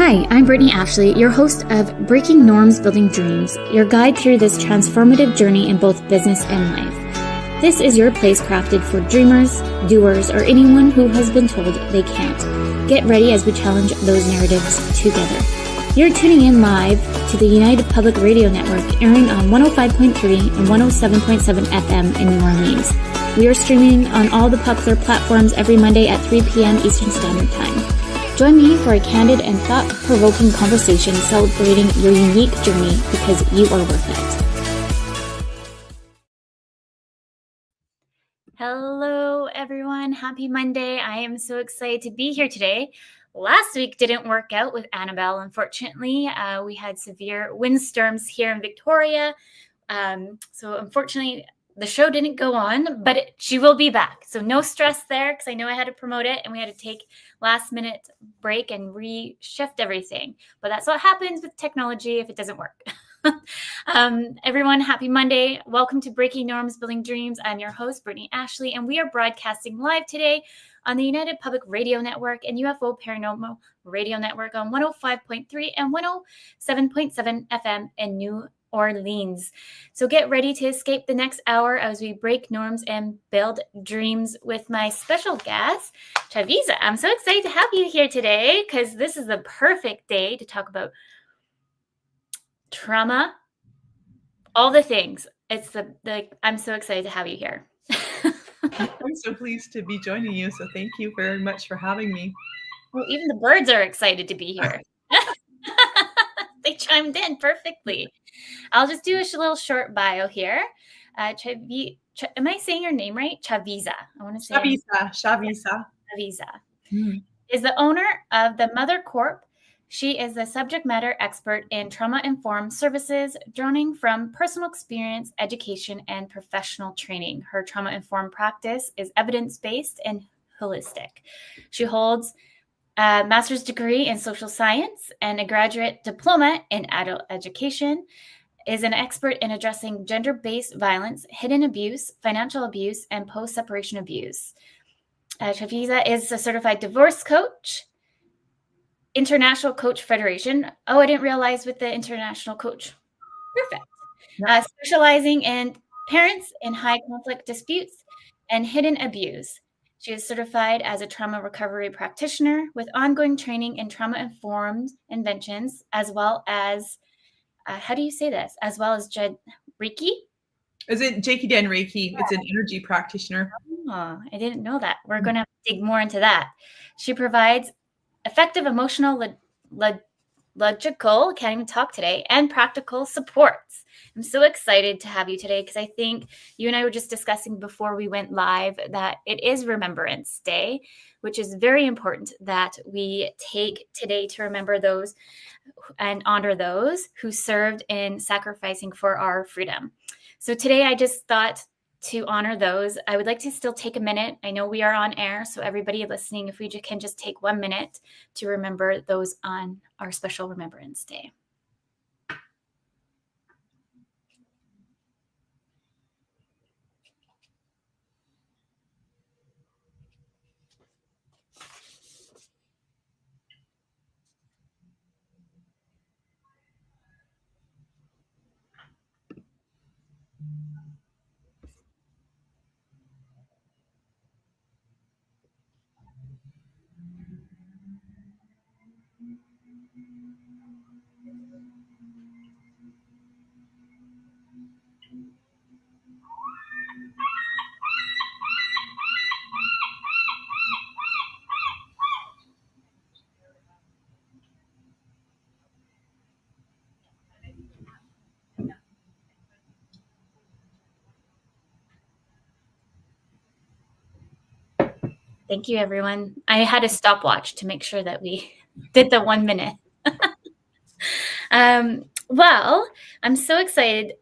Hi, I'm Brittany Ashley, your host of Breaking Norms, Building Dreams, your guide through this transformative journey in both business and life. This is your place crafted for dreamers, doers, or anyone who has been told they can't. Get ready as we challenge those narratives together. You're tuning in live to the United Public Radio Network, airing on 105.3 and 107.7 FM in New Orleans. We are streaming on all the popular platforms every Monday at 3 p.m. Eastern Standard Time. Join me for a candid and thought-provoking conversation celebrating your unique journey because you are worth it. Hello, everyone. Happy Monday. I am so excited to be here today. Last week didn't work out with Annabelle, unfortunately. We had severe windstorms here in Victoria. So unfortunately, the show didn't go on, but she will be back. So no stress there, because I know I had to promote it and we had to take last minute break and reshift everything. But that's what happens with technology if it doesn't work. Everyone, happy Monday. Welcome to Breaking Norms, Building Dreams. I'm your host, Brittany Ashley, and we are broadcasting live today on the United Public Radio Network and UFO Paranormal Radio Network on 105.3 and 107.7 FM in New Orleans. So get ready to escape the next hour as we break norms and build dreams with my special guest, Chavisa. I'm so excited to have you here today because this is the perfect day to talk about trauma, all the things. It's I'm so excited to have you here. I'm so pleased to be joining you. So thank you very much for having me. Well, even the birds are excited to be here. They chimed in perfectly. I'll just do a little short bio here. Am I saying your name right? Chavisa. I want to say Chavisa. Is the owner of the Mother Corp. She is a subject matter expert in trauma-informed services, drawing from personal experience, education, and professional training. Her trauma-informed practice is evidence-based and holistic. She holds a master's degree in social science and a graduate diploma in adult education, is an expert in addressing gender-based violence, hidden abuse, financial abuse, and post-separation abuse. Chavisa is a certified divorce coach, International Coach Federation. Oh, I didn't realize with the International Coach. Perfect. Specializing in parents in high conflict disputes and hidden abuse. She is certified as a trauma recovery practitioner with ongoing training in trauma-informed inventions, as well as, how do you say this? As well as Reiki? Is it Jakey Den Reiki? It's an energy practitioner. Oh, I didn't know that. We're going to dig more into that. She provides effective emotional, logical, can't even talk today, and practical supports. I'm so excited to have you today because I think you and I were just discussing before we went live that it is Remembrance Day, which is very important that we take today to remember those and honor those who served in sacrificing for our freedom. So today I just thought to honor those, I would like to still take a minute. I know we are on air, so everybody listening, if we can just take 1 minute to remember those on our special Remembrance Day. Thank you, everyone. I had a stopwatch to make sure that we did the 1 minute. Well, I'm so excited.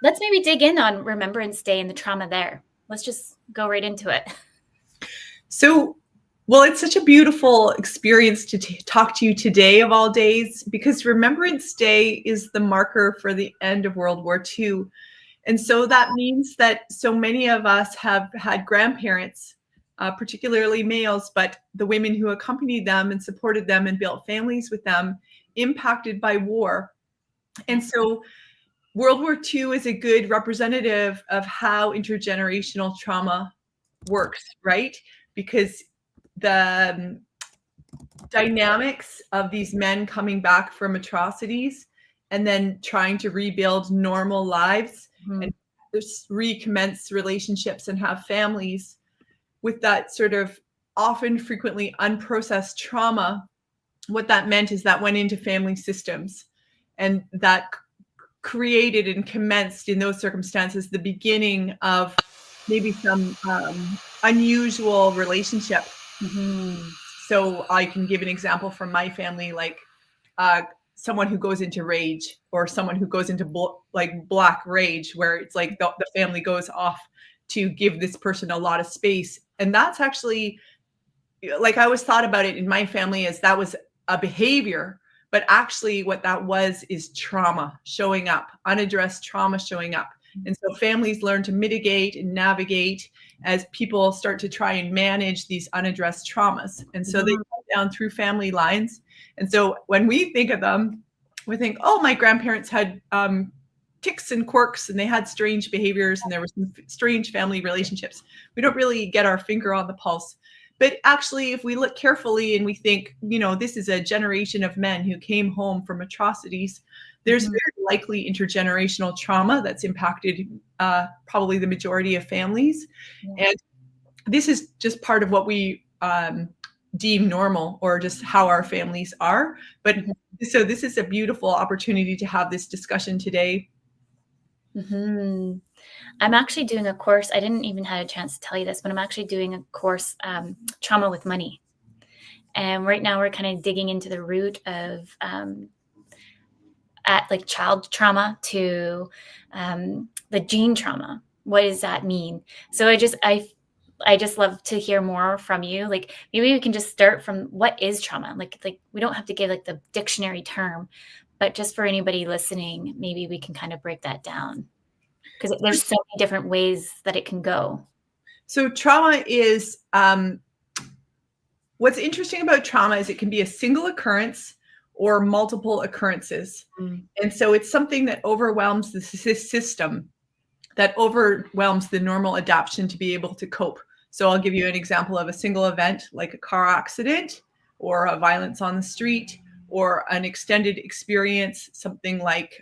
Let's maybe dig in on Remembrance Day and the trauma there. Let's just go right into it. So, well, it's such a beautiful experience to talk to you today of all days, because Remembrance Day is the marker for the end of World War II. And so that means that so many of us have had grandparents particularly males, but the women who accompanied them and supported them and built families with them, impacted by war. And so World War II is a good representative of how intergenerational trauma works, right? Because the dynamics of these men coming back from atrocities and then trying to rebuild normal lives and recommence relationships and have families with that sort of often frequently unprocessed trauma. What that meant is that went into family systems, and that created and commenced in those circumstances the beginning of maybe some unusual relationship. So I can give an example from my family, like someone who goes into rage, or someone who goes into like black rage, where it's like the family goes off to give this person a lot of space. And that's actually, like, I always thought about it in my family as that was a behavior, but actually what that was is trauma showing up, unaddressed trauma showing up. And so families learn to mitigate and navigate as people start to try and manage these unaddressed traumas. And so they come down through family lines. And so when we think of them, we think, oh, my grandparents had tics and quirks, and they had strange behaviors, and there were some strange family relationships. We don't really get our finger on the pulse. But actually, if we look carefully and we think, this is a generation of men who came home from atrocities, there's very likely intergenerational trauma that's impacted probably the majority of families. And this is just part of what we deem normal, or just how our families are. But so this is a beautiful opportunity to have this discussion today. I'm actually doing a course. I didn't even have a chance to tell you this, but I'm actually doing a course, Trauma with Money. And right now we're kind of digging into the root of at like child trauma to the gene trauma. What does that mean? So I just love to hear more from you. Like, maybe we can just start from, what is trauma? Like we don't have to give like the dictionary term, but just for anybody listening, maybe we can kind of break that down, because there's so many different ways that it can go. So trauma is, what's interesting about trauma is it can be a single occurrence or multiple occurrences. And so it's something that overwhelms the system, that overwhelms the normal adaptation to be able to cope. So I'll give you an example of a single event, like a car accident, or a violence on the street, or an extended experience, something like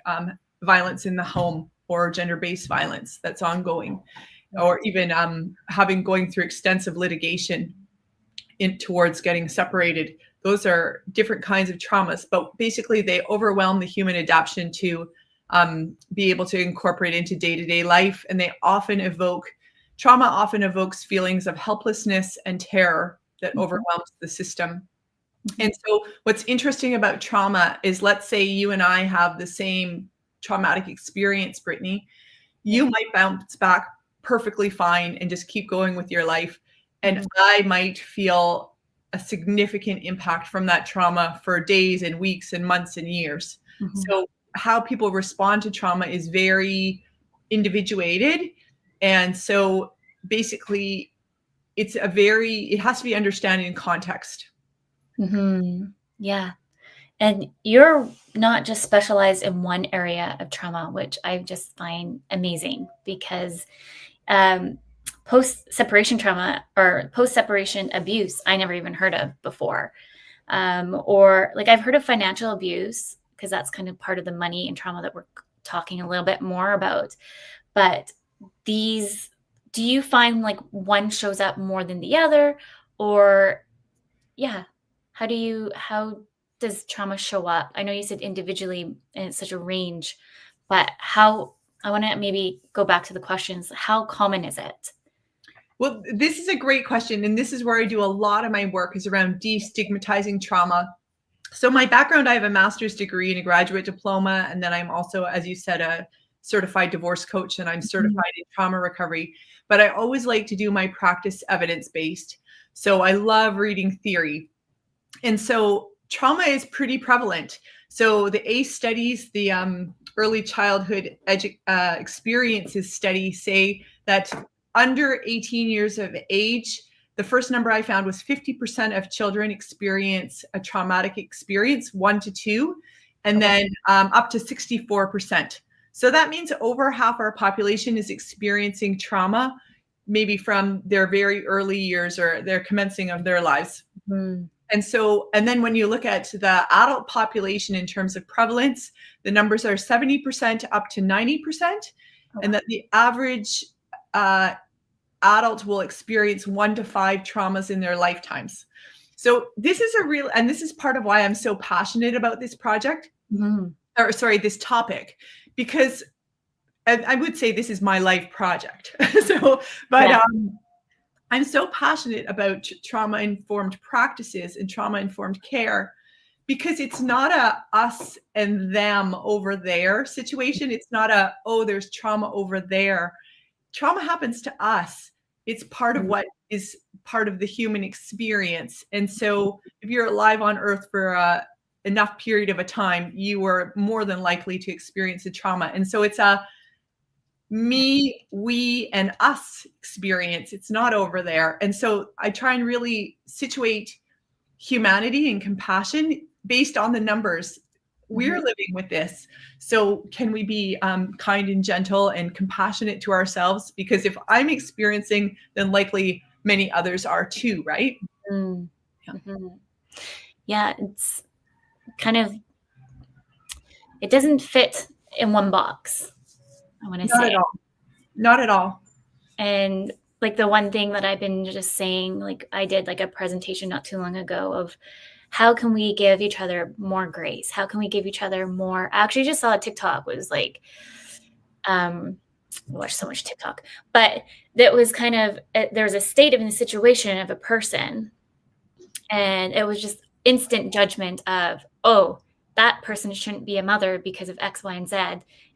violence in the home, or gender-based violence that's ongoing, or even going through extensive litigation towards getting separated. Those are different kinds of traumas, but basically they overwhelm the human adaptation to be able to incorporate into day-to-day life. And trauma often evokes feelings of helplessness and terror that overwhelms the system. And so what's interesting about trauma is, let's say you and I have the same traumatic experience, Brittany. You might bounce back perfectly fine and just keep going with your life. And I might feel a significant impact from that trauma for days and weeks and months and years. So how people respond to trauma is very individuated. And so basically it has to be understood in context. Yeah. And you're not just specialized in one area of trauma, which I just find amazing, because post-separation trauma or post-separation abuse, I never even heard of before. Or like, I've heard of financial abuse, because that's kind of part of the money and trauma that we're talking a little bit more about. But do you find like one shows up more than the other? Or how does trauma show up? I know you said individually and it's such a range, but I want to maybe go back to the questions. How common is it? Well, this is a great question. And this is where I do a lot of my work, is around de-stigmatizing trauma. So my background, I have a master's degree and a graduate diploma. And then I'm also, as you said, a certified divorce coach, and I'm certified in trauma recovery. But I always like to do my practice evidence-based. So I love reading theory. And so trauma is pretty prevalent. So the ACE studies, the early childhood experiences study, say that under 18 years of age, the first number I found was 50% of children experience a traumatic experience, 1 to 2, and then up to 64%. So that means over half our population is experiencing trauma, maybe from their very early years or their commencing of their lives. And then when you look at the adult population in terms of prevalence, the numbers are 70% up to 90%, and that the average adult will experience 1 to 5 traumas in their lifetimes. So this is and this is part of why I'm so passionate about this project, this topic, because I would say this is my life project. I'm so passionate about trauma-informed practices and trauma-informed care because it's not a us and them over there situation. It's not a, oh, there's trauma over there. Trauma happens to us. It's part of what is part of the human experience. And so if you're alive on earth for enough period of a time, you are more than likely to experience a trauma. And so it's a me, we, and us experience. It's not over there. And so I try and really situate humanity and compassion based on the numbers. We're living with this. So can we be kind and gentle and compassionate to ourselves? Because if I'm experiencing, then likely many others are too, right? Yeah, it's kind of, it doesn't fit in one box, I want to say. Not at all. Not at all. And like the one thing that I've been just saying, like I did like a presentation not too long ago of how can we give each other more grace? How can we give each other more? I actually just saw a TikTok. It was like, I watch so much TikTok, but that was kind of, there's a state of the situation of a person. And it was just instant judgment of, oh, that person shouldn't be a mother because of X, Y, and Z.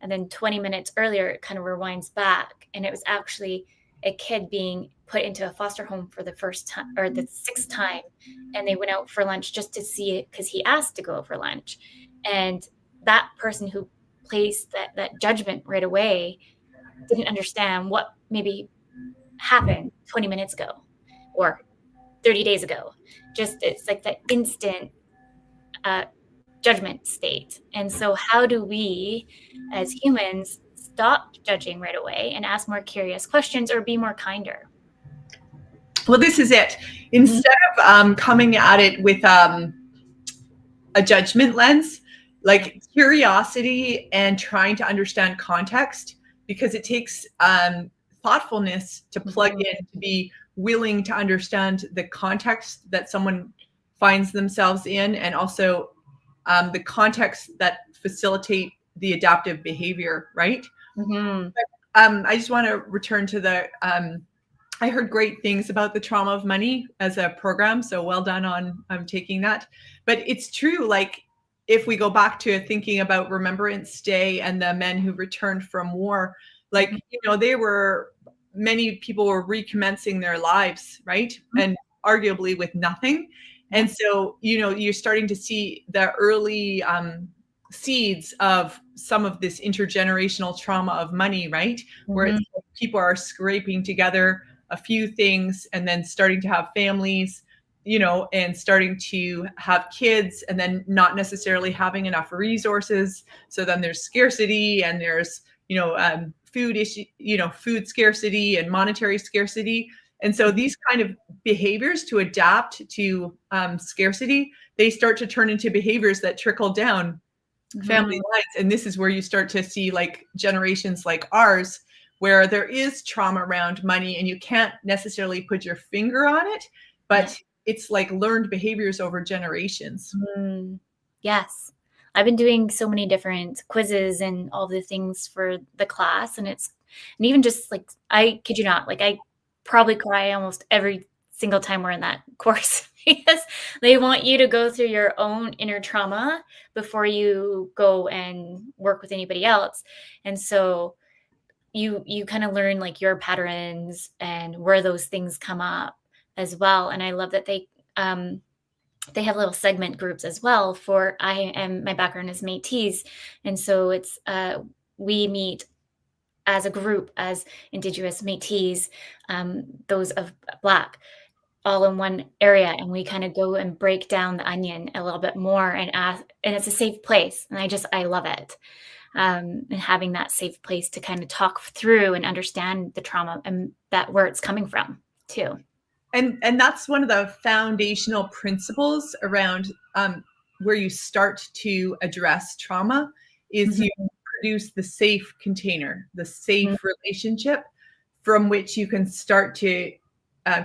And then 20 minutes earlier, it kind of rewinds back. And it was actually a kid being put into a foster home for the first time or the 6th time. And they went out for lunch just to see it because he asked to go out for lunch. And that person who placed that judgment right away didn't understand what maybe happened 20 minutes ago or 30 days ago. Just it's like that instant judgment state. And so how do we as humans stop judging right away and ask more curious questions or be more kinder? Well, this is it. Instead of coming at it with a judgment lens, like curiosity and trying to understand context, because it takes thoughtfulness to plug in, to be willing to understand the context that someone finds themselves in, and also the context that facilitate the adaptive behavior, right? I just want to return to the, I heard great things about the trauma of money as a program. So well done on taking that. But it's true, like if we go back to thinking about Remembrance Day and the men who returned from war, like, you know, many people were recommencing their lives, right? And arguably with nothing. And so, you know, you're starting to see the early seeds of some of this intergenerational trauma of money, right? Where it's like people are scraping together a few things and then starting to have families, you know, and starting to have kids and then not necessarily having enough resources. So then there's scarcity and there's, you know, food issue, you know, food scarcity and monetary scarcity. And so these kind of behaviors to adapt to scarcity, they start to turn into behaviors that trickle down family lines. And this is where you start to see like generations like ours, where there is trauma around money and you can't necessarily put your finger on it, but it's like learned behaviors over generations. Yes. I've been doing so many different quizzes and all the things for the class. And even just like, I kid you not, like I probably cry almost every single time we're in that course because they want you to go through your own inner trauma before you go and work with anybody else. And so you kind of learn like your patterns and where those things come up as well. And I love that they have little segment groups as well my background is Métis. And so it's, we meet as a group as Indigenous Métis, those of Black. all in one area, and we kind of go and break down the onion a little bit more and ask, and it's a safe place. And I love it. And having that safe place to kind of talk through and understand the trauma and that where it's coming from too. And that's one of the foundational principles around where you start to address trauma is you Mhm. produce the safe container, the Mhm. safe relationship from which you can start to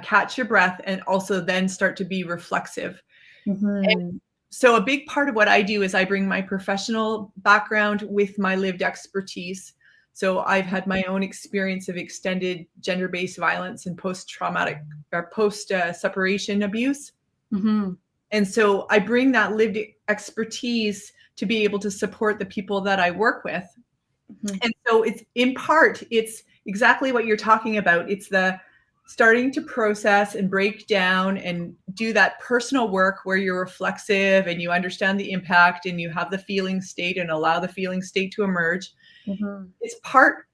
catch your breath and also then start to be reflexive. And Mhm. so a big part of what I do is I bring my professional background with my lived expertise. So I've had my own experience of extended gender-based violence and post-traumatic or post-separation abuse. Mhm. And so I bring that lived expertise to be able to support the people that I work with. Mhm. And so it's in part, it's exactly what you're talking about. It's the starting to process and break down and do that personal work where you're reflexive and you understand the impact and you have the feeling state and allow the feeling state to emerge. Mhm. It's part,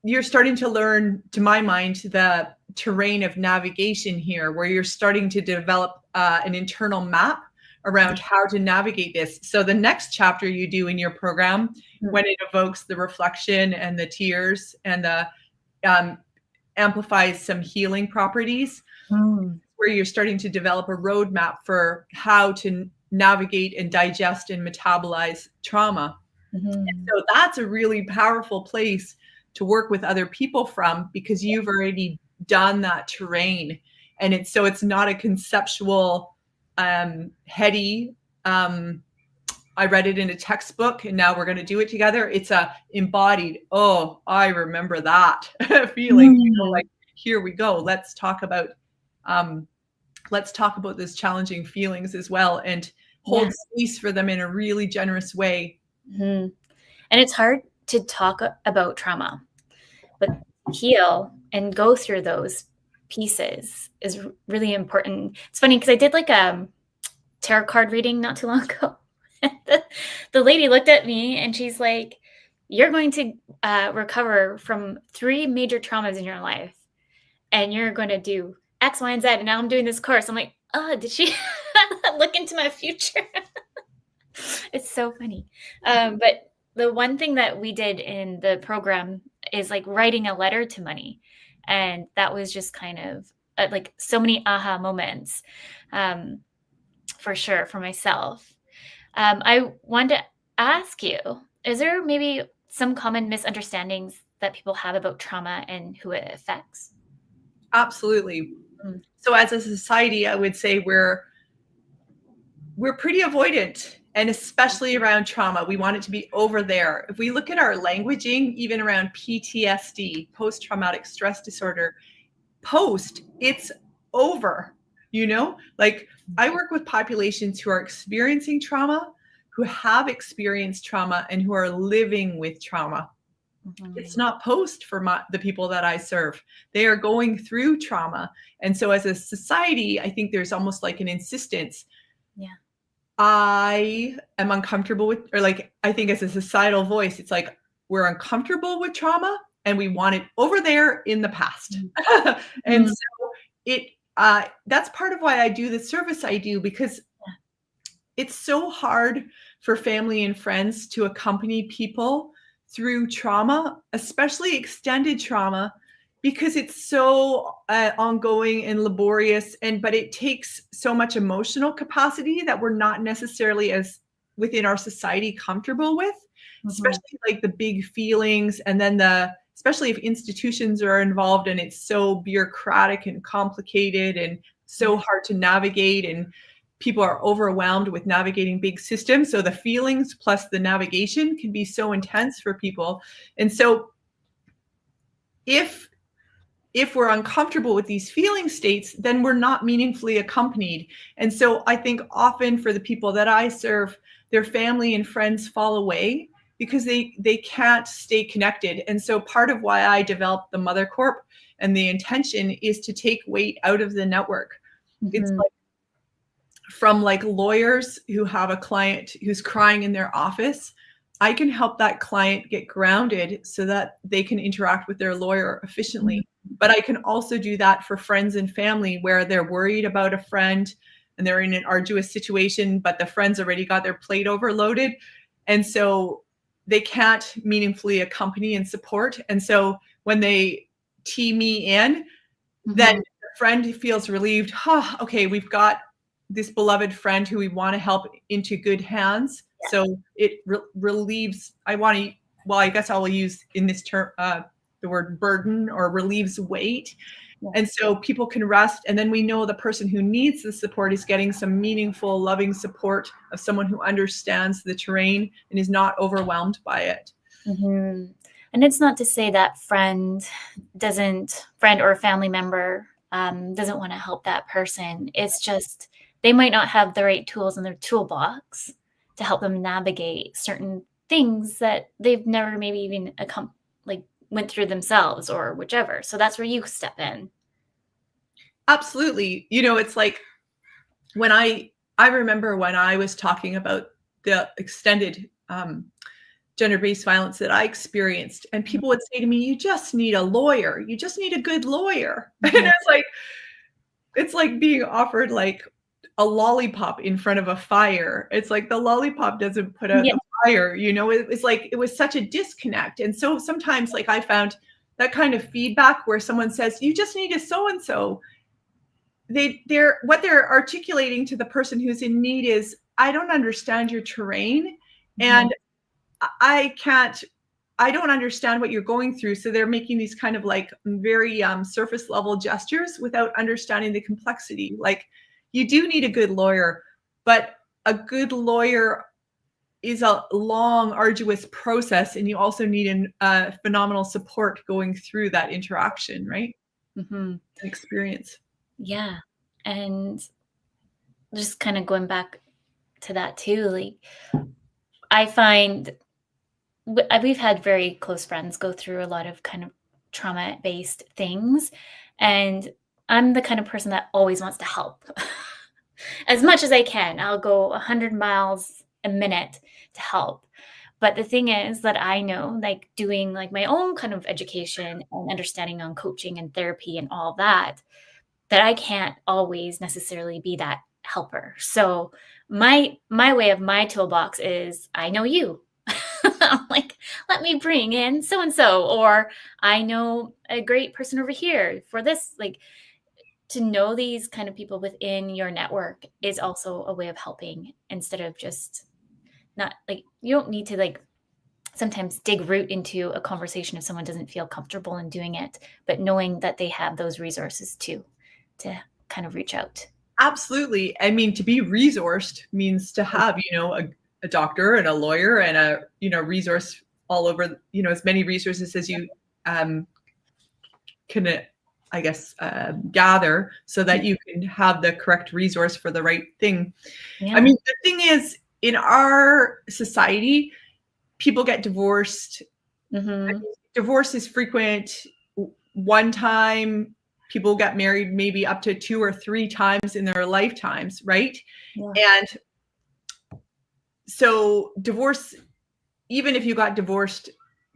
you're starting to learn, to my mind, the terrain of navigation here, where you're starting to develop an internal map around how to navigate this. So the next chapter you do in your program, when it evokes the reflection and the tears and the um, amplifies some healing properties, Mhm. where you're starting to develop a roadmap for how to navigate and digest and metabolize trauma. Mhm. So that's a really powerful place to work with other people from, because you've already done that terrain. And it's not a conceptual, heady, I read it in a textbook and now we're going to do it together. It's a embodied, oh, I remember that feeling, Mhm. like, here we go. Um, let's talk about those challenging feelings as well and Yeah. hold space for them in a really generous way. Mhm. And it's hard to talk about trauma, but heal and go through those pieces is really important. It's funny because I did like a tarot card reading not too long ago. the, the lady looked at me and she's like, "You're going to recover from 3 major traumas in your life, and you're going to do X, Y, and Z." And now I'm doing this course. I'm like, "Oh, did she look into my future?" It's so funny. But the one thing that we did in the program is like writing a letter to money. And that was just kind of like so many aha moments, um, for sure, for myself. I wanted to ask you, is there maybe some common misunderstandings that people have about trauma and who it affects? Absolutely. Mm. So as a society, I would say we're pretty avoidant, and especially around trauma. We want it to be over there. If we look at our languaging, even around PTSD, post traumatic stress disorder, it's over, like I work with populations who are experiencing trauma, who have experienced trauma, and who are living with trauma. It's Mhm. not post for the people that I serve. They are going through trauma. And so as a society, I think there's almost like an insistence. Yeah. I am uncomfortable with, or like, I think as a societal voice, it's like we're uncomfortable with trauma and we want it over there in the past. And Mhm. so that's part of why I do the service I do, because it's so hard for family and friends to accompany people through trauma, especially extended trauma, because it's so ongoing and laborious, but it takes so much emotional capacity that we're not necessarily as within our society comfortable with, Mhm. especially like the big feelings, and then especially if institutions are involved and it's so bureaucratic and complicated and so Yeah. hard to navigate, and people are overwhelmed with navigating big systems. So the feelings plus the navigation can be so intense for people. And so if we're uncomfortable with these feeling states, then we're not meaningfully accompanied. And so I think often for the people that I serve, their family and friends fall away because they can't stay connected. And so part of why I developed the Mother Corp and the intention is to take weight out of the network. It's Mhm. like from like lawyers who have a client who's crying in their office, I can help that client get grounded so that they can interact with their lawyer efficiently. But I can also do that for friends and family where they're worried about a friend and they're in an arduous situation, but the friend's already got their plate overloaded. And so they can't meaningfully accompany and support. And so when they tee me in, then the friend feels relieved. Okay, we've got this beloved friend who we want to help into good hands. So it relieves. I guess I will use in this term the word burden, or relieves weight. And so people can rest. And then we know the person who needs the support is getting some meaningful, loving support of someone who understands the terrain and is not overwhelmed by it. And it's not to say that friend or a family member doesn't want to help that person. It's just they might not have the right tools in their toolbox to help them navigate certain things that they've never maybe even went through themselves or whichever. So that's where you step in. Absolutely. It's like when I remember when I was talking about the extended gender-based violence that I experienced, and people would say to me, you just need a lawyer. You just need a good lawyer. And it's like being offered like a lollipop in front of a fire. It's like the lollipop doesn't put out the fire, it's like, it was such a disconnect. And so sometimes like I found that kind of feedback where someone says, you just need a so-and-so. What they're articulating to the person who's in need is, I don't understand your terrain, and I don't understand what you're going through. So they're making these kind of like very surface level gestures without understanding the complexity. Like, you do need a good lawyer, but a good lawyer is a long, arduous process, and you also need phenomenal support going through that interaction, right? Experience. Yeah. And just kind of going back to that too, like I find we've had very close friends go through a lot of kind of trauma-based things, and I'm the kind of person that always wants to help. As much as I can. I'll go 100 miles a minute to help. But the thing is that I know, like doing like my own kind of education and understanding on coaching and therapy and all that I can't always necessarily be that helper. So my way of my toolbox is, I know you. I'm like, let me bring in so and so, or I know a great person over here for this. Like, to know these kind of people within your network is also a way of helping, instead of just not like, you don't need to like sometimes dig root into a conversation if someone doesn't feel comfortable in doing it, but knowing that they have those resources too, to kind of reach out. Absolutely. I mean, to be resourced means to have, a doctor and a lawyer and a, resource all over, as many resources as you can, I guess, gather, so that you can have the correct resource for the right thing. Yeah. I mean, the thing is, in our society, people get divorced. Divorce is frequent. One time, people get married maybe up to 2 or 3 times in their lifetimes, right? Yeah. And so divorce, even if you got divorced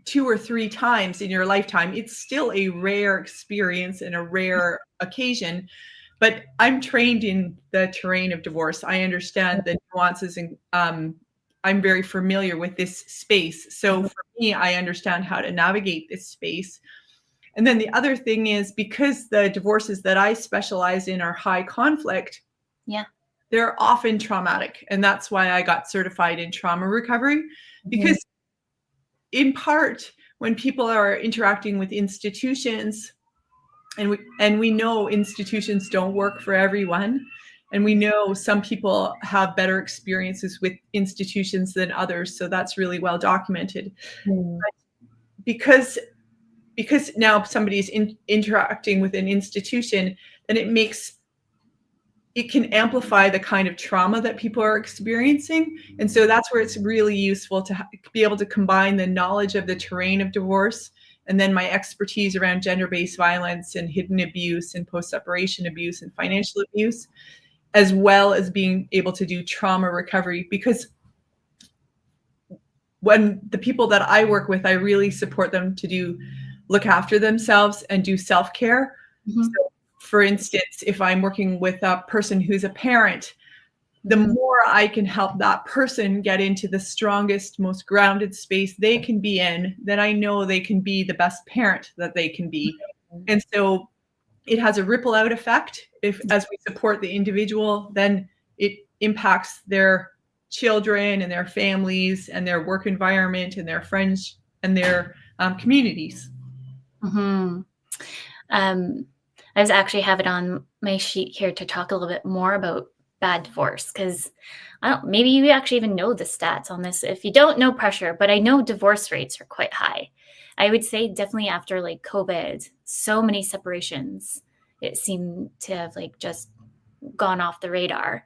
2 or 3 times in your lifetime, it's still a rare experience and a rare occasion. But I'm trained in the terrain of divorce. I understand the nuances, and I'm very familiar with this space. So for me, I understand how to navigate this space. And then the other thing is, because the divorces that I specialize in are high conflict, they're often traumatic. And that's why I got certified in trauma recovery, because in part, when people are interacting with institutions, and we know institutions don't work for everyone, and we know some people have better experiences with institutions than others, so that's really well documented. But because now somebody's interacting with an institution, then it can amplify the kind of trauma that people are experiencing. And so that's where it's really useful to be able to combine the knowledge of the terrain of divorce, and then my expertise around gender-based violence and hidden abuse and post-separation abuse and financial abuse, as well as being able to do trauma recovery. Because when the people that I work with, I really support them to do look after themselves and do self-care. Mm-hmm. So, for instance, if I'm working with a person who's a parent, the Mm-hmm. more I can help that person get into the strongest, most grounded space they can be in, then I know they can be the best parent that they can be. And so it has a ripple out effect. If as we support the individual, then it impacts their children and their families and their work environment and their friends and their communities. Mm-hmm. I was actually have it on my sheet here to talk a little bit more about bad divorce, because I don't, maybe you actually even know the stats on this. If you don't, no pressure, but I know divorce rates are quite high. I would say definitely after like COVID, so many separations, it seemed to have like just gone off the radar.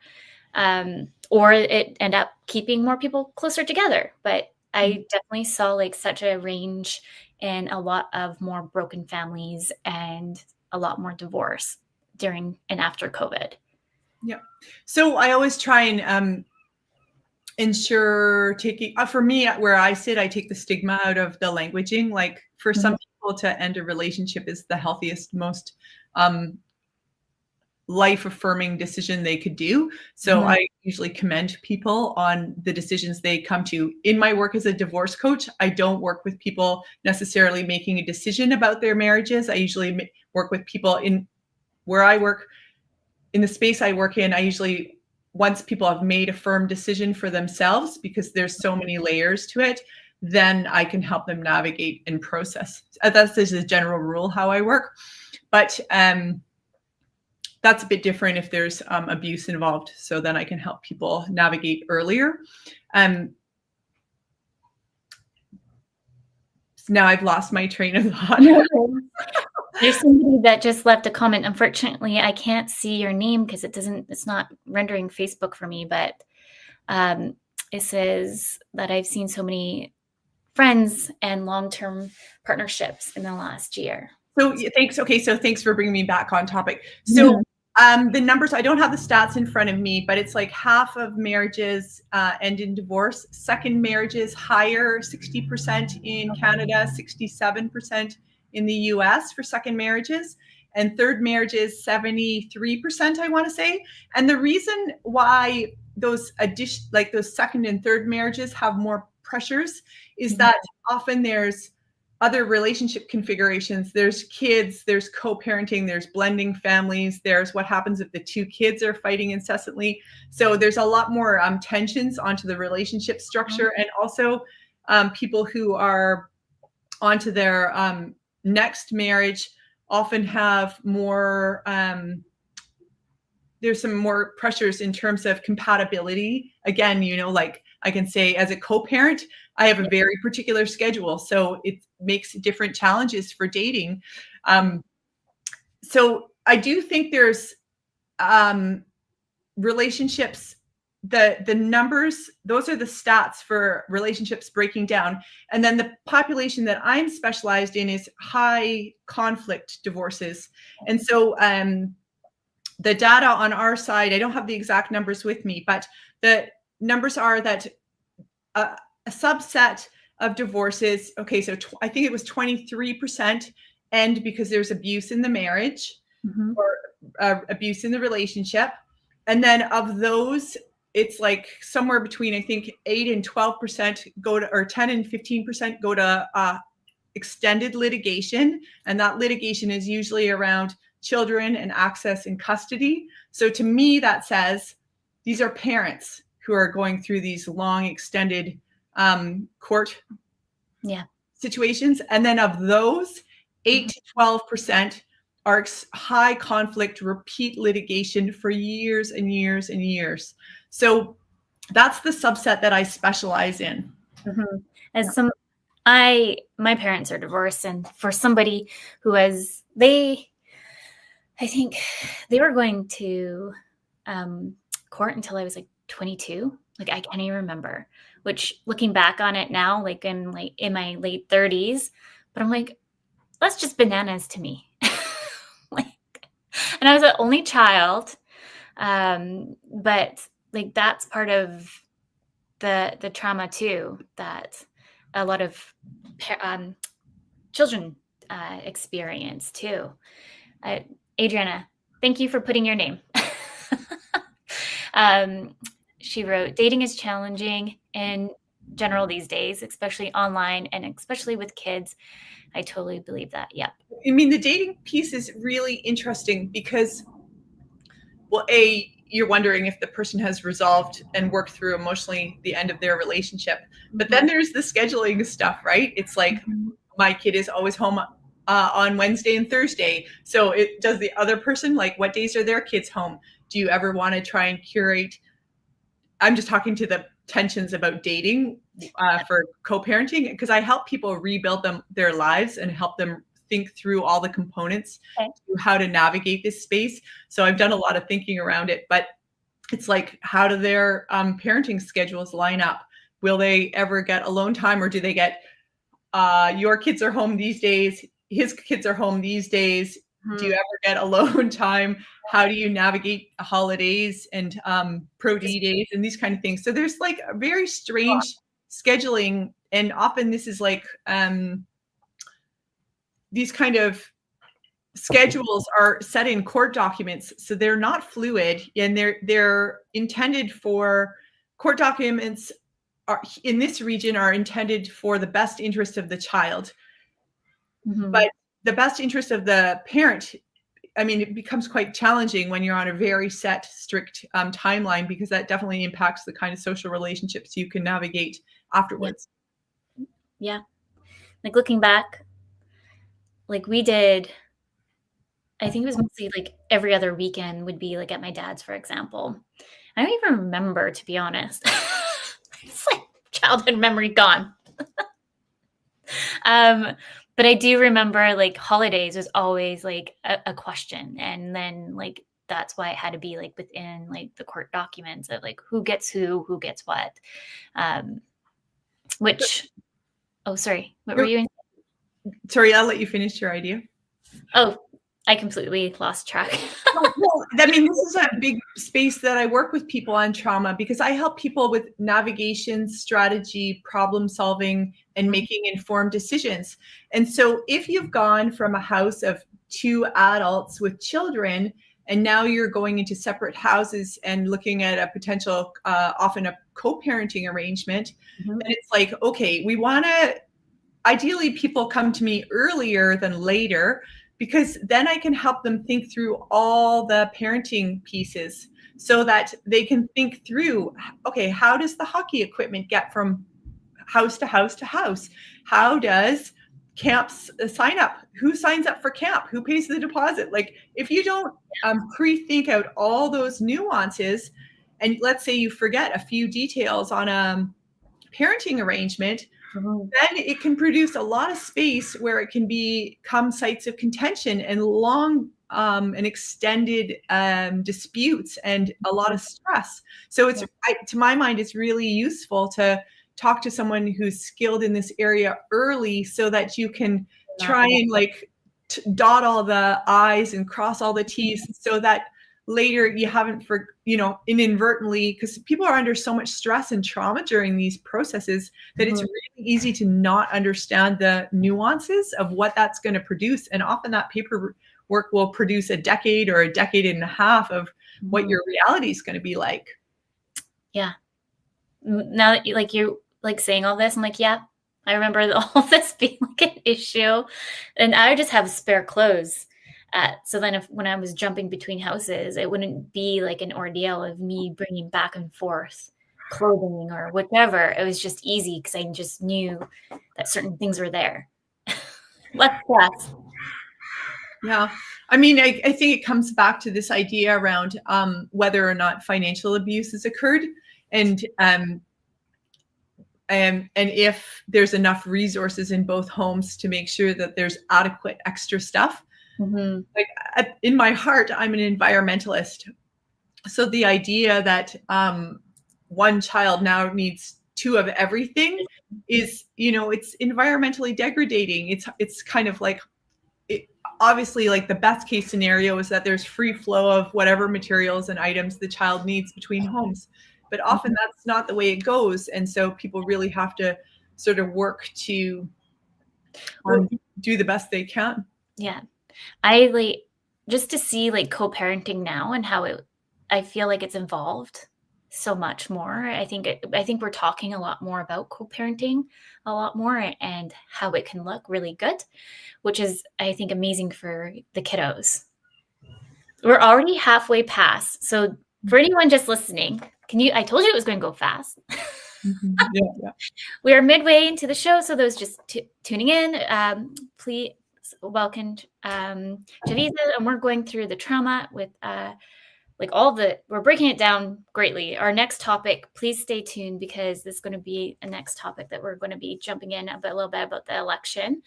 Or it end up keeping more people closer together. But I definitely saw like such a range in a lot of more broken families and a lot more divorce during and after COVID. Yeah. So I always try and ensure taking for me where I sit, I take the stigma out of the languaging. Like for Mhm. some people to end a relationship is the healthiest, most um, life affirming decision they could do. So Mhm. I usually commend people on the decisions they come to. In my work as a divorce coach, I don't work with people necessarily making a decision about their marriages. I usually work with people in where I work, in the space I work in. I usually, once people have made a firm decision for themselves, because there's so many layers to it, then I can help them navigate and process. That's just a general rule how I work. But that's a bit different if there's abuse involved. So then I can help people navigate earlier. Um, Now I've lost my train of thought. There's somebody that just left a comment. Unfortunately, I can't see your name because it's not rendering Facebook for me, but um, it says that I've seen so many friends and long-term partnerships in the last year. So thanks. Okay, so thanks for bringing me back on topic. So Mhm. the numbers, I don't have the stats in front of me, but it's like half of marriages end in divorce. Second marriages higher, 60% in Canada, 67% in the US for second marriages, and third marriages 73%, I want to say. And the reason why those like those second and third marriages have more pressures is Mhm. that often there's other relationship configurations. There's kids, there's co-parenting, there's blending families, there's what happens if the two kids are fighting incessantly. So there's a lot more tensions onto the relationship structure, and also people who are onto their next marriage often have more there's some more pressures in terms of compatibility. Again, like I can say as a co-parent, I have a Yeah. very particular schedule, so it makes different challenges for dating. Um, so I do think there's um, relationships, the numbers, those are the stats for relationships breaking down. And then the population that I'm specialized in is high conflict divorces. And so the data on our side, I don't have the exact numbers with me, but the numbers are that a subset of divorces, okay, so I think it was 23% end because there's abuse in the marriage Mhm. or abuse in the relationship. And then of those, it's like somewhere between, I think, 8 and 12% go to, or 10 and 15% go to extended litigation. And that litigation is usually around children and access and custody. So to me, that says these are parents who are going through these long, extended court Yeah. situations. And then of those, 8 to 12% are high conflict repeat litigation for years and years and years. So that's the subset that I specialize in. Mhm. As some, my parents are divorced, and for somebody who has, I think they were going to court until I was like 22. Like I can't even remember. Which, looking back on it now, like in my late 30s, but I'm like, that's just bananas to me. Like, and I was the only child, but like that's part of the trauma too, that a lot of um, children experience too. Adriana, thank you for putting your name. She wrote, dating is challenging in general these days, especially online and especially with kids. I totally believe that. Yep. I mean, the dating piece is really interesting because, well, you're wondering if the person has resolved and worked through emotionally the end of their relationship. But then there's the scheduling stuff, right? It's like, my kid is always home on Wednesday and Thursday. So does the other person, like, what days are their kids home? Do you ever want to try and curate? I'm just talking to the tensions about dating for co-parenting, because I help people rebuild their lives and help them think through all the components to how to navigate this space. So I've done a lot of thinking around it, but it's like, how do their parenting schedules line up? Will they ever get alone time, or do they get your kids are home these days, his kids are home these days? Do you ever get alone time? How do you navigate holidays and pro D days and these kind of things? So there's like a very strange scheduling, and often this is like these kind of schedules are set in court documents, so they're not fluid, and they're intended for court documents are in this region are intended for the best interest of the child. But the best interest of the parent, I mean, it becomes quite challenging when you're on a very set, strict timeline, because that definitely impacts the kind of social relationships you can navigate afterwards. Yeah. Like looking back, like we did, I think it was mostly like every other weekend would be like at my dad's, for example. I don't even remember, to be honest. It's like childhood memory gone. But I do remember like holidays was always like a question. And then like, that's why it had to be like within like the court documents of like who gets who gets what. Oh, sorry. What were you? Sorry, I'll let you finish your idea. Oh, I completely lost track. Well, I mean, this is a big space that I work with people on trauma, because I help people with navigation, strategy, problem solving, and making informed decisions. And so if you've gone from a house of 2 adults with children, and now you're going into separate houses and looking at a potential, often a co-parenting arrangement, then it's like, okay, we want to, ideally people come to me earlier than later, because then I can help them think through all the parenting pieces so that they can think through, okay, how does the hockey equipment get from house to house to house? How does camps sign up? Who signs up for camp? Who pays the deposit? Like, if you don't pre-think out all those nuances, and let's say you forget a few details on a parenting arrangement, then it can produce a lot of space where it can become sites of contention and long and extended disputes and a lot of stress. So it's, to my mind, it's really useful to talk to someone who's skilled in this area early, so that you can try and like dot all the I's and cross all the T's, so that later you haven't, inadvertently, because people are under so much stress and trauma during these processes that it's really easy to not understand the nuances of what that's going to produce. And often that paperwork will produce a decade or a decade and a half of what your reality is going to be like. Yeah. Now that you're like saying all this, I'm like, yeah, I remember all this being like an issue, and I would just have spare clothes. So then when I was jumping between houses, it wouldn't be like an ordeal of me bringing back and forth clothing or whatever. It was just easy because I just knew that certain things were there. Less stress. Yeah. I mean, I think it comes back to this idea around whether or not financial abuse has occurred, and if there's enough resources in both homes to make sure that there's adequate extra stuff. Like, in my heart, I'm an environmentalist. So the idea that one child now needs 2 of everything is, it's environmentally degrading. It's kind of like, obviously, like the best case scenario is that there's free flow of whatever materials and items the child needs between homes. But often that's not the way it goes. And so people really have to sort of work to do the best they can. Yeah. I just to see co-parenting now and how I feel like it's evolved so much more. I think we're talking a lot more about co-parenting a lot more and how it can look really good, which is, I think, amazing for the kiddos. We're already halfway past. So for anyone just listening, I told you it was going to go fast. Yeah. We are midway into the show. So those just tuning in, please welcome Chavisa, and we're going through the trauma with we're breaking it down greatly. Our next topic, please stay tuned, because this is going to be a next topic that we're going to be jumping in a little bit about the election.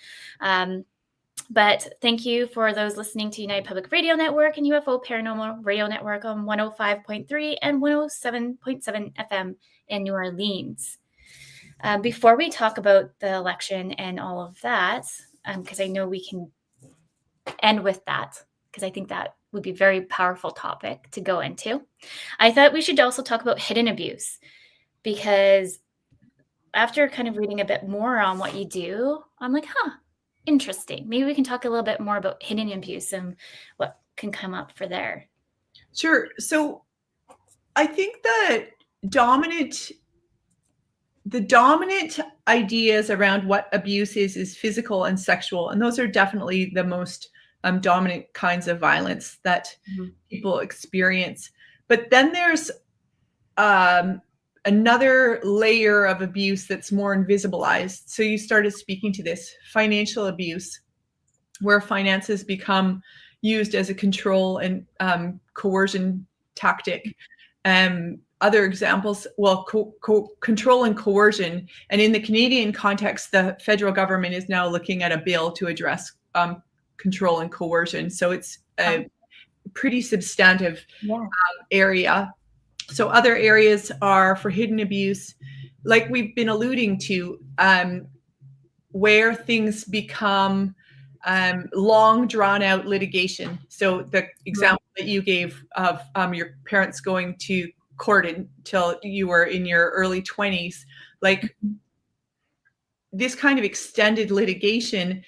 But thank you for those listening to United Public Radio Network and UFO Paranormal Radio Network on 105.3 and 107.7 FM in New Orleans. Before we talk about the election and all of that, because I know we can end with that, because I think that would be a very powerful topic to go into, I thought we should also talk about hidden abuse, because after kind of reading a bit more on what you do, I'm like, interesting. Maybe we can talk a little bit more about hidden abuse and what can come up for there. Sure. So I think that the dominant ideas around what abuse is physical and sexual. And those are definitely the most dominant kinds of violence that people experience. But then there's another layer of abuse that's more invisibilized. So you started speaking to this financial abuse, where finances become used as a control and coercion tactic. Other examples, well, control and coercion. And in the Canadian context, the federal government is now looking at a bill to address control and coercion. So it's a pretty substantive area. So other areas are for hidden abuse, like we've been alluding to, where things become long drawn out litigation. So the example that you gave of your parents going to court until you were in your early 20s, like this kind of extended litigation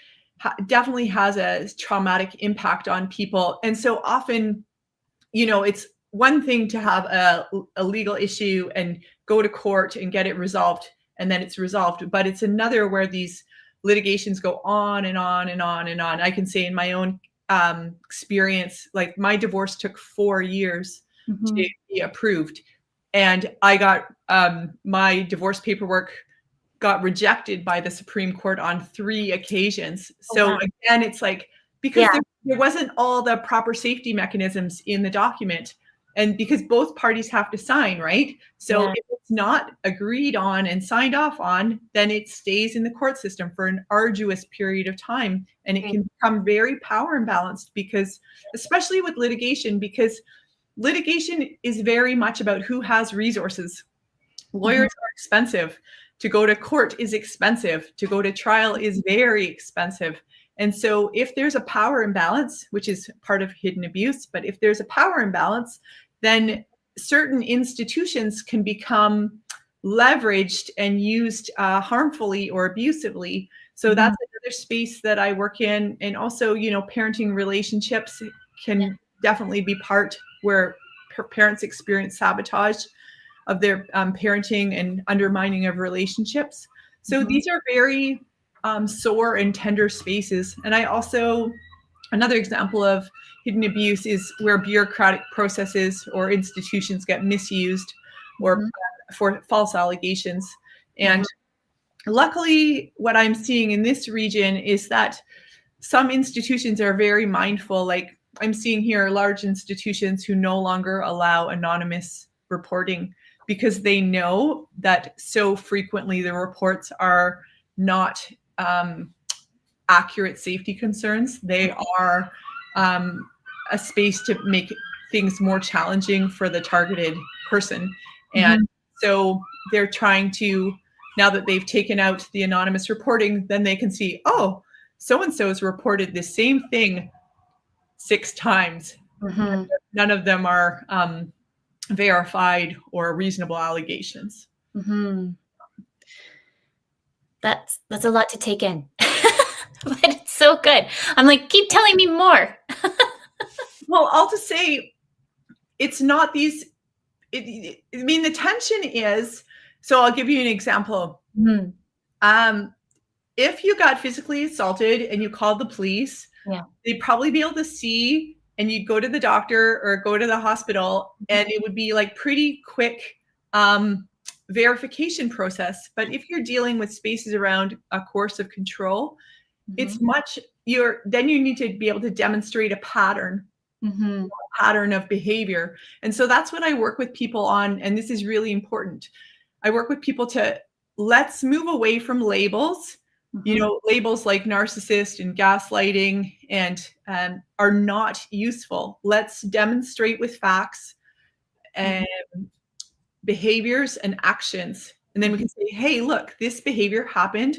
definitely has a traumatic impact on people. And so often, it's one thing to have a legal issue and go to court and get it resolved, and then it's resolved. But it's another where these litigations go on and on and on and on. I can say in my own experience, like my divorce took 4 years to be approved. And I got my divorce paperwork got rejected by the Supreme Court on 3 occasions. So again, it's like, because there wasn't all the proper safety mechanisms in the document, and because both parties have to sign, right? So if it's not agreed on and signed off on, then it stays in the court system for an arduous period of time. And it can become very power imbalanced, because especially with litigation, because litigation is very much about who has resources. Lawyers are expensive. To go to court is expensive. To go to trial is very expensive. And so if there's a power imbalance, which is part of hidden abuse, but if there's a power imbalance, then certain institutions can become leveraged and used harmfully or abusively. So that's another space that I work in. And also, parenting relationships can definitely be part where parents experience sabotage of their parenting and undermining of relationships. So these are very sore and tender spaces. And I also, another example of hidden abuse is where bureaucratic processes or institutions get misused or for false allegations. And luckily, what I'm seeing in this region is that some institutions are very mindful. Like I'm seeing here large institutions who no longer allow anonymous reporting, because they know that so frequently the reports are not accurate safety concerns. They are a space to make things more challenging for the targeted person. And so they're trying to, now that they've taken out the anonymous reporting, then they can see, oh, so-and-so's reported the same thing 6 times. None of them are verified or reasonable allegations. That's a lot to take in. but it's so good. I'm like, keep telling me more. Well, I'll just say it's not these. I mean, the tension is. So I'll give you an example. Mm, Um, if you got physically assaulted and you called the police, yeah. they'd probably be able to see, and you'd go to the doctor or go to the hospital, and it would be like pretty quick verification process. But if you're dealing with spaces around a course of control, it's Mm-hmm. much then you need to be able to demonstrate a Mm-hmm. pattern of behavior. And so that's what I work with people on, and this is really important. I work with people to let's move away from labels. You Mm-hmm. know, labels like narcissist and gaslighting and are not useful. Let's demonstrate with facts and behaviors and actions. And then we Mm-hmm. can say, hey, look, this behavior happened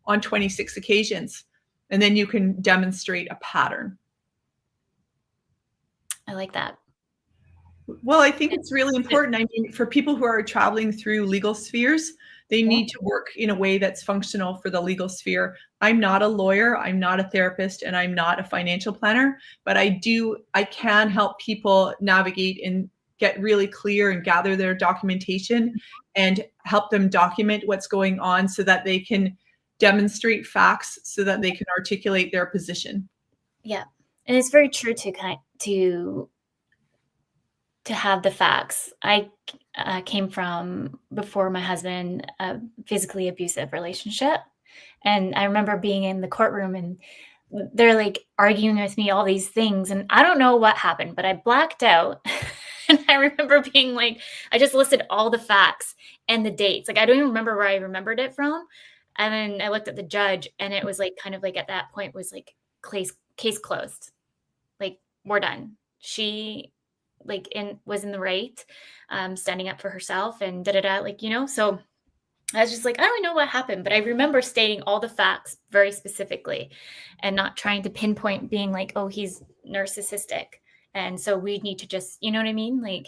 on 26 occasions. And then you can demonstrate a pattern. I like that. Well, I think It, it's really it, important. I mean, for people who are traveling through legal spheres, they yeah. need to work in a way that's functional for the legal sphere. I'm not a lawyer, I'm not a therapist, and I'm not a financial planner, but I can help people navigate and get really clear and gather their documentation and help them document what's going on so that they can demonstrate facts so that they can articulate their position. Yeah. And it's very true to have the facts. I came from, before my husband, a physically abusive relationship. And I remember being in the courtroom and they're like arguing with me all these things. And I don't know what happened, but I blacked out. And I remember being like, I just listed all the facts and the dates. Like, I don't even remember where I remembered it from. And then I looked at the judge and it was like, kind of like at that point was like, case closed. Like, we're done. She like was in the right, standing up for herself and da da da. Like, so I was just like, I don't know what happened, but I remember stating all the facts very specifically and not trying to pinpoint being like, oh, he's narcissistic. And so we need to just, you know what I mean? Like,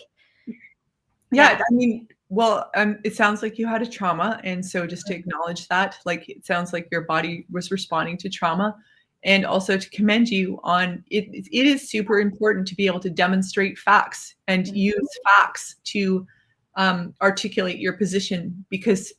Yeah, yeah. I mean, well, it sounds like you had a trauma, and so just to acknowledge that, like, it sounds like your body was responding to trauma, and also to commend you on it. It is super important to be able to demonstrate facts and use Mhm. facts to articulate your position because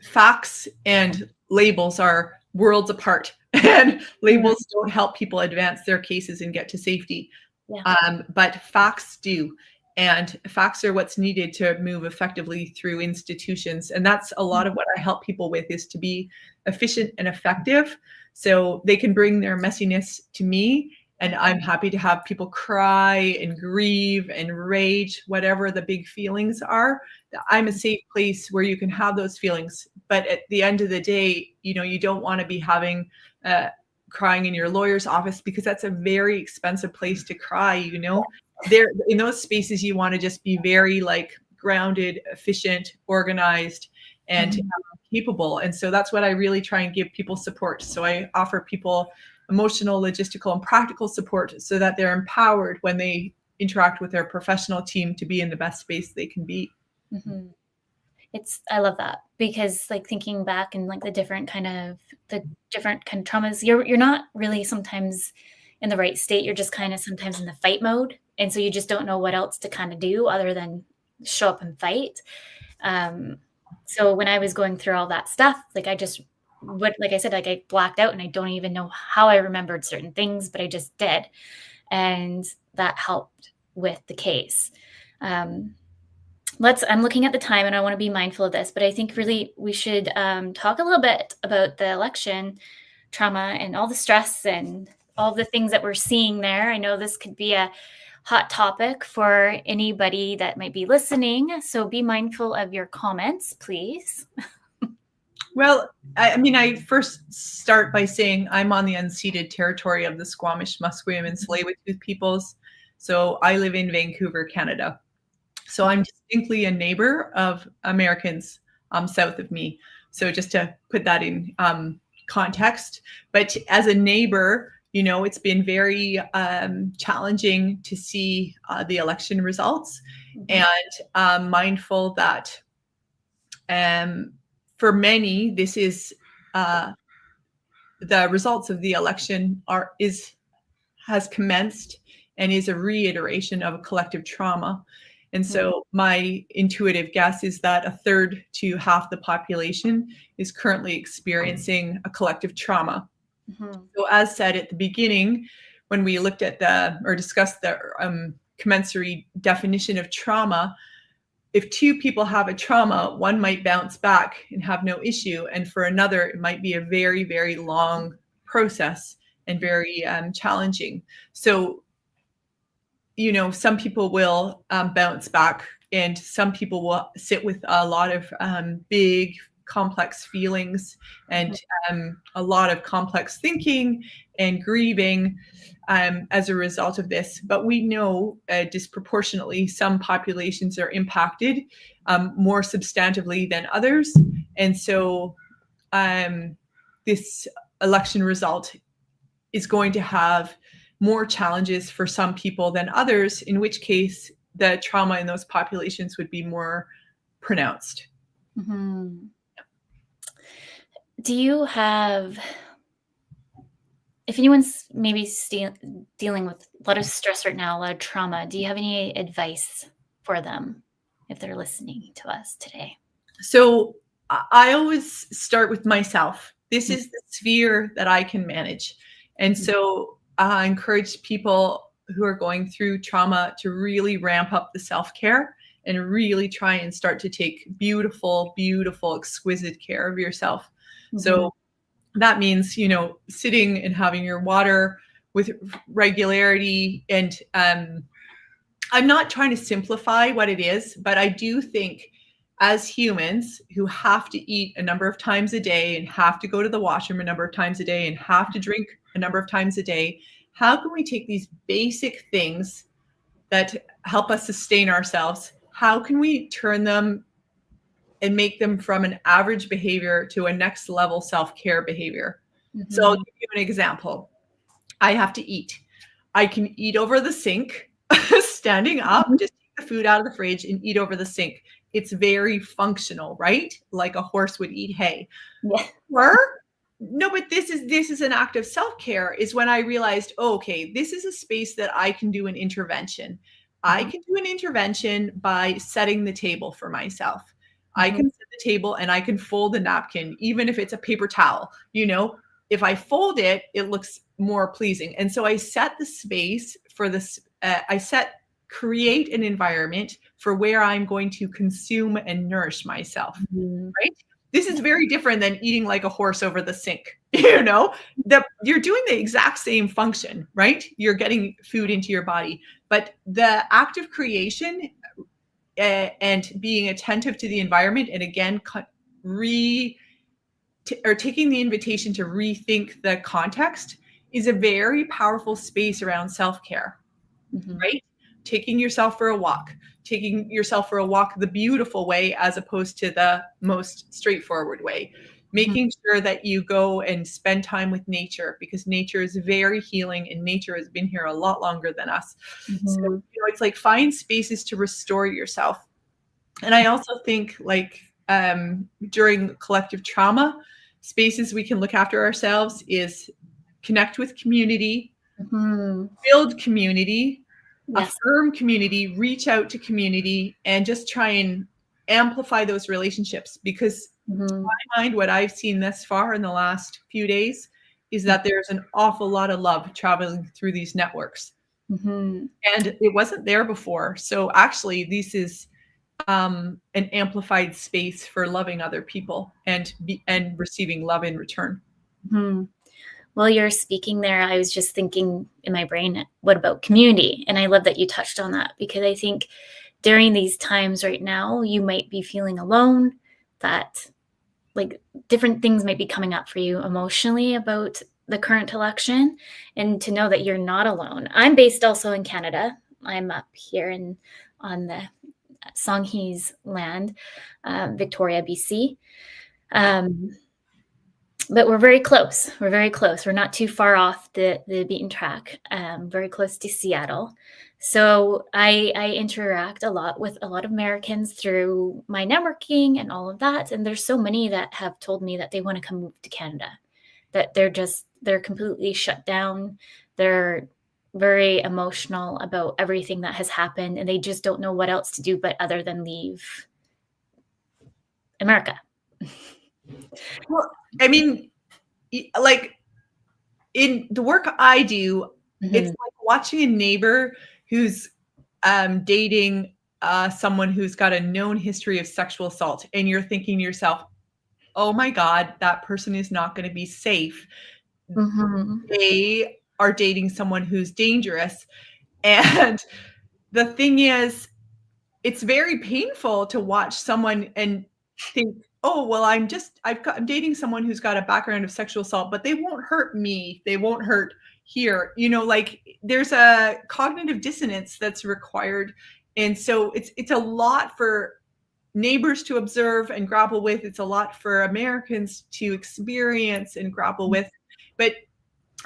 facts and labels are worlds apart, and Yeah. labels don't help people advance their cases and get to safety. Yeah. But facts do. And facts are what's needed to move effectively through institutions. And that's a lot of what I help people with is to be efficient and effective so they can bring their messiness to me. And I'm happy to have people cry and grieve and rage, whatever the big feelings are. I'm a safe place where you can have those feelings. But at the end of the day, you don't want to be having crying in your lawyer's office because that's a very expensive place to cry. There in those spaces you want to just be very like grounded, efficient, organized, and Mhm. capable. And so that's what I really try and give people support. So I offer people emotional, logistical, and practical support so that they're empowered when they interact with their professional team to be in the best space they can be. Mhm. I love that because like thinking back and like the different kind of traumas, you're not really sometimes in the right state. You're just kind of sometimes in the fight mode. And so you just don't know what else to kind of do other than show up and fight. Um, so when I was going through all that stuff, like like I said, like I blacked out and I don't even know how I remembered certain things, but I just did. And that helped with the case. Um, I'm looking at the time and I want to be mindful of this, but I think really we should talk a little bit about the election trauma and all the stress and all the things that we're seeing there. I know this could be a hot topic for anybody that might be listening. So be mindful of your comments, please. Well, I mean, I first start by saying I'm on the unceded territory of the Squamish, Musqueam, and Tsleil-Waututh peoples. So I live in Vancouver, Canada. So I'm distinctly a neighbor of Americans south of me. So just to put that in context, but as a neighbor, it's been very challenging to see the election results, Mhm. and mindful that for many this is uh, the results of the election has commenced and is a reiteration of a collective trauma. And so my intuitive guess is that a third to half the population is currently experiencing a collective trauma. So as said at the beginning, when we looked at or discussed the commensurate definition of trauma, if two people have a trauma, one might bounce back and have no issue. And for another, it might be a very, very long process and very challenging. So, some people will bounce back, and some people will sit with a lot of big, complex feelings and a lot of complex thinking and grieving as a result of this. But we know disproportionately some populations are impacted more substantively than others. And so this election result is going to have more challenges for some people than others, in which case the trauma in those populations would be more pronounced. Do you have, if anyone's maybe dealing with a lot of stress right now, a lot of trauma, do you have any advice for them if they're listening to us today? So I always start with myself. This is the sphere that I can manage. And so I encourage people who are going through trauma to really ramp up the self-care and really try and start to take beautiful, beautiful, exquisite care of yourself. So that means, sitting and having your water with regularity. And I'm not trying to simplify what it is, but I do think as humans who have to eat a number of times a day and have to go to the washroom a number of times a day and have to drink a number of times a day, how can we take these basic things that help us sustain ourselves? How can we turn them and make them from an average behavior to a next level self-care behavior? So I'll give you an example. I have to eat. I can eat over the sink, standing up, just take the food out of the fridge and eat over the sink. It's very functional, right? Like a horse would eat hay. Yeah. Or no, but this is an act of self-care, is when I realized, okay, this is a space that I can do an intervention. I can do an intervention by setting the table for myself. I can set the table and I can fold a napkin, even if it's a paper towel. If I fold it, it looks more pleasing. And so I set the space for this. Create an environment for where I'm going to consume and nourish myself, right? This is very different than eating like a horse over the sink. You're doing the exact same function, right? You're getting food into your body, but the act of creation and being attentive to the environment, and again, taking the invitation to rethink the context, is a very powerful space around self-care, right? Taking yourself for a walk the beautiful way as opposed to the most straightforward way. Making sure that you go and spend time with nature, because nature is very healing and nature has been here a lot longer than us. So, it's like find spaces to restore yourself. And I also think during collective trauma, spaces we can look after ourselves is connect with community, build community, affirm community, reach out to community, and just try and amplify those relationships. Because in my mind, what I've seen thus far in the last few days is that there's an awful lot of love traveling through these networks. And it wasn't there before. So actually, this is an amplified space for loving other people and receiving love in return. While you're speaking there, I was just thinking in my brain, what about community? And I love that you touched on that, because I think during these times right now, you might be feeling alone, that different things might be coming up for you emotionally about the current election, and to know that you're not alone. I'm based also in Canada. I'm up here on the Songhees land, Victoria, BC. But we're very close. We're not too far off the beaten track, very close to Seattle. So I interact a lot with a lot of Americans through my networking and all of that. And there's so many that have told me that they want to come move to Canada. that they're completely shut down. They're very emotional about everything that has happened, and they just don't know what else to do but other than leave America. Well, I mean, like in the work I do, it's Mhm. like watching a neighbor who's dating someone who's got a known history of sexual assault, and you're thinking to yourself, oh my God, that person is not going to be safe. Mhm. They are dating someone who's dangerous. And the thing is, it's very painful to watch someone and think, oh, well, I'm dating someone who's got a background of sexual assault, but they won't hurt me. They won't hurt here. Like there's a cognitive dissonance that's required. And so it's a lot for neighbors to observe and grapple with. It's a lot for Americans to experience and grapple with. But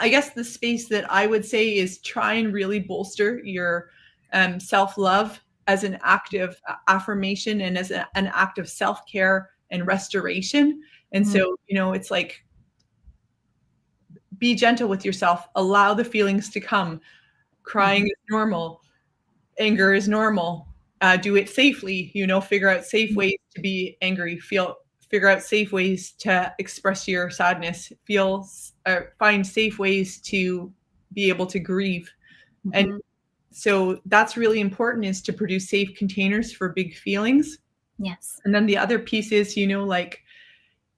I guess the space that I would say is try and really bolster your self-love as an act of affirmation and as an act of self-care and restoration. And Mhm. so, it's like, be gentle with yourself, allow the feelings to come. Crying Mhm. is normal, anger is normal. Do it safely, figure out safe ways to be angry, figure out safe ways to express your sadness, find safe ways to be able to grieve. And Mhm. so that's really important, is to produce safe containers for big feelings. Yes. And then the other piece is, like,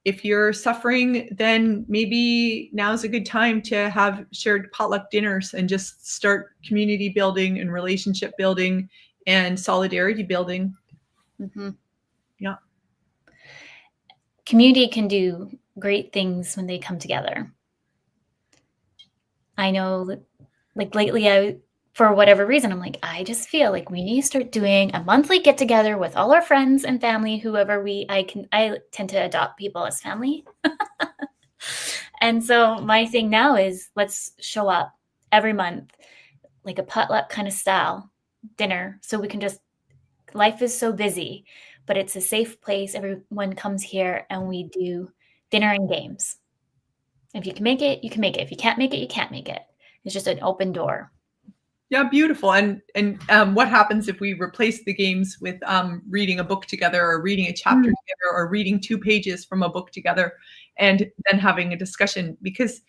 if you're suffering, then maybe now's a good time to have shared potluck dinners and just start community building and relationship building and solidarity building. Mhm. Yeah. Community can do great things when they come together. I know that, like, lately, for whatever reason, I'm like, I just feel like we need to start doing a monthly get together with all our friends and family, whoever I tend to adopt people as family. And so my thing now is let's show up every month, like a potluck kind of style dinner. So we can just, life is so busy, but it's a safe place. Everyone comes here and we do dinner and games. If you can make it, you can make it. If you can't make it, you can't make it. It's just an open door. Yeah, beautiful. And what happens if we replace the games with reading a book together, or reading a chapter Mm. together, or reading 2 pages from a book together, and then having a discussion? Because,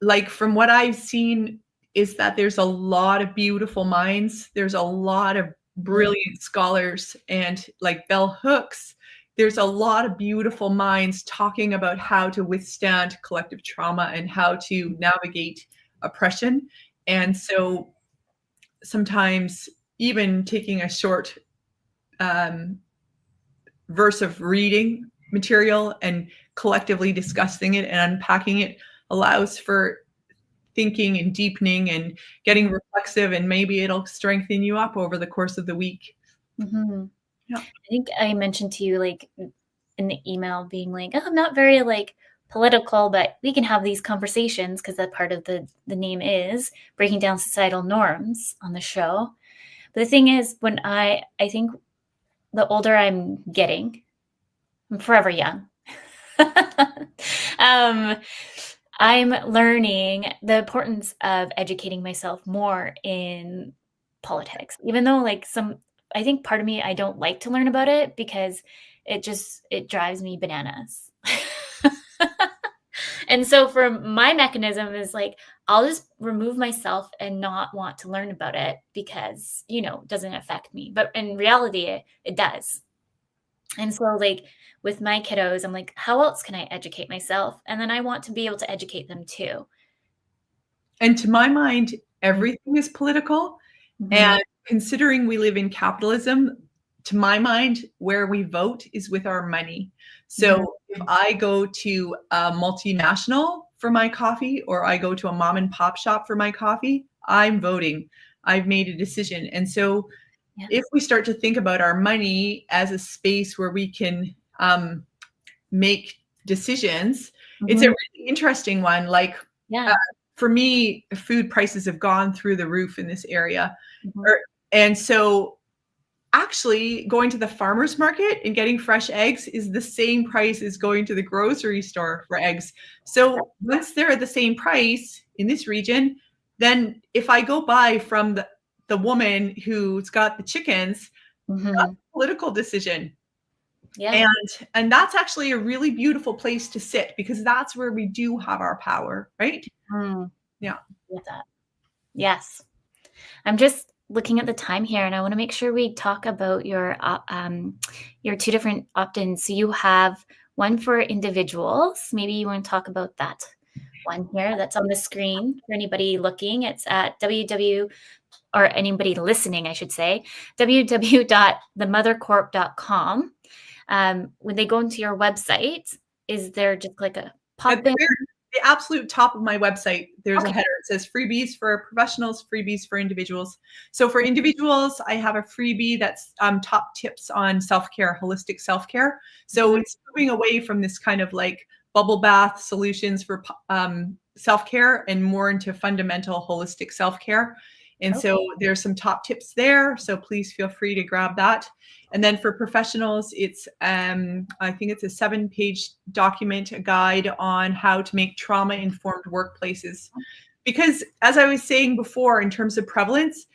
like, from what I've seen, is that there's a lot of beautiful minds. There's a lot of Mhm. brilliant scholars, and like bell hooks, there's a lot of beautiful minds talking about how to withstand collective trauma and how to navigate oppression. And so sometimes even taking a short um, verse of reading material and collectively discussing it and unpacking it allows for thinking and deepening and getting Mhm. reflexive, and maybe it'll strengthen you up over the course of the week. Mhm. Yeah. I think I mentioned to you, like, in the email being like, "Oh, I'm not very, like, political, but we can have these conversations because that part of the name is breaking down societal norms on the show." But the thing is, when I think the older I'm getting, I'm forever young. um, I'm learning the importance of educating myself more in politics, even though, like, I think part of me, I don't like to learn about it because it drives me bananas. And so for my mechanism is like, I'll just remove myself and not want to learn about it because, it doesn't affect me. But in reality, it does. And so, like, with my kiddos, I'm like, how else can I educate myself? And then I want to be able to educate them too. And to my mind, everything is political. Mhm. And considering we live in capitalism, to my mind, where we vote is with our money. Mhm. So if I go to a multinational for my coffee, or I go to a mom and pop shop for my coffee, I'm voting. I've made a decision. And so if Yes. we start to think about our money as a space where we can make decisions, it's a Mhm. really interesting one. Like, uh, Yeah. for me, food prices have gone through the roof in this area. Mhm. And so actually going to the farmer's market and getting fresh eggs is the same price as going to the grocery store for eggs. So once they're the same price in this region, then if I go buy from the woman who's got the chickens, that's a political decision. Yeah. And that's actually a really beautiful place to sit, because that's where we do have our power, right? Yeah. With that. Yes. I'm just looking at the time here, and I want to make sure we talk about your 2 different opt-ins. So you have one for individuals. Maybe you want to talk about that one here that's on the screen for anybody looking. It's at or anybody listening, I should say, www.themothercorp.com. When they go into your website, is there just like a pop-in? The absolute top of my website, there's a header. It says freebies for professionals, freebies for individuals. So for individuals, I have a freebie that's top tips on self-care, holistic self-care. So it's moving away from this kind of like bubble bath solutions for self-care and more into fundamental holistic self-care. And so there's some top tips there. So please feel free to grab that. And then for professionals, it's I think it's a 7-page document, a guide on how to make trauma-informed workplaces. Because as I was saying before, in terms of prevalence,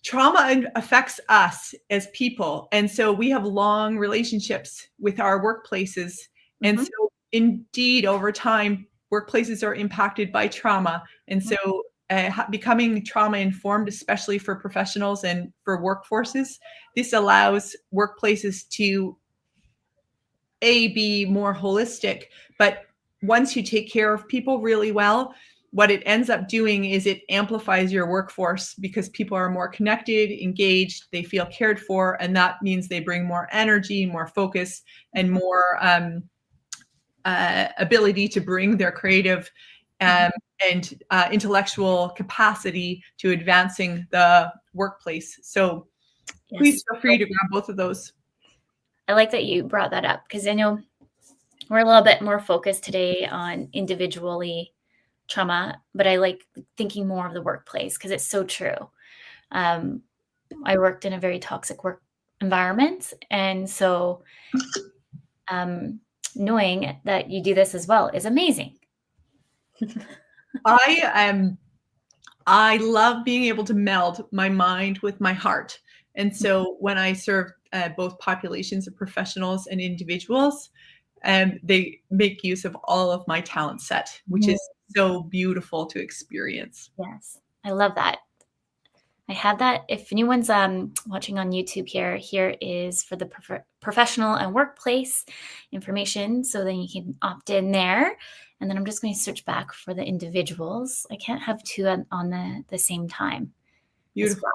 trauma affects us as people. And so we have long relationships with our workplaces. And so indeed, over time, workplaces are impacted by trauma. And so becoming trauma informed, especially for professionals and for workforces, this allows workplaces to be more holistic. But once you take care of people really well, what it ends up doing is it amplifies your workforce, because people are more connected, engaged, they feel cared for, and that means they bring more energy, more focus, and more ability to bring their creative and intellectual capacity to advancing the workplace. So please feel free to grab both of those. I like that you brought that up, because I know we're a little bit more focused today on individually trauma, but I like thinking more of the workplace, because it's so true. I worked in a very toxic work environment, and so knowing that you do this as well is amazing. I love being able to meld my mind with my heart. And so when I serve both populations of professionals and individuals, they make use of all of my talent set, which is so beautiful to experience. Yes, I love that. I have that. If anyone's watching on YouTube here is for the professional and workplace information. So then you can opt in there. And then I'm just going to search back for the individuals. I can't have 2 on the same time. Beautiful. Well.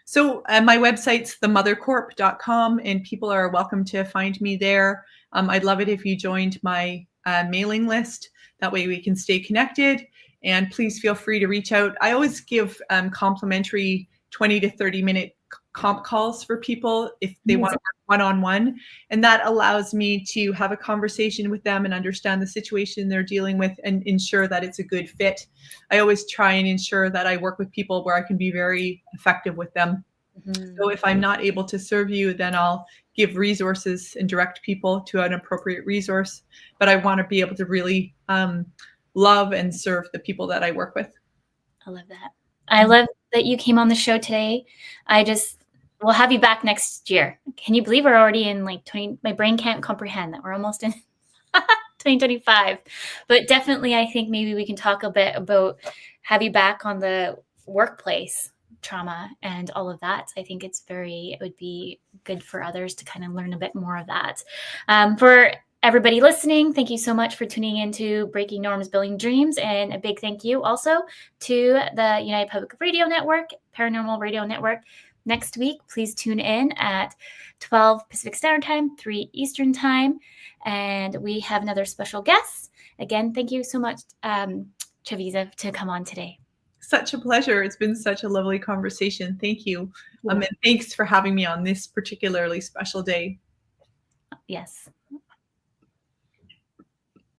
So my website's themothercorp.com, and people are welcome to find me there. I'd love it if you joined my mailing list. That way we can stay connected. And please feel free to reach out. I always give complimentary 20 to 30-minute comp calls for people if they want to work one-on-one. And that allows me to have a conversation with them and understand the situation they're dealing with and ensure that it's a good fit. I always try and ensure that I work with people where I can be very effective with them. So if I'm not able to serve you, then I'll give resources and direct people to an appropriate resource. But I want to be able to really love and serve the people that I work with. I love that. I love that you came on the show today. We'll have you back next year. Can you believe we're already in like 20? My brain can't comprehend that we're almost in 2025. But definitely, I think maybe we can talk a bit about have you back on the workplace trauma and all of that. I think it would be good for others to kind of learn a bit more of that. For everybody listening, thank you so much for tuning into Breaking Norms, Building Dreams. And a big thank you also to the United Public Radio Network, Paranormal Radio Network. Next week, please tune in at 12 Pacific Standard Time, 3 Eastern Time. And we have another special guest. Again, thank you so much, Chavisa, to come on today. Such a pleasure. It's been such a lovely conversation. Thank you. And thanks for having me on this particularly special day. Yes.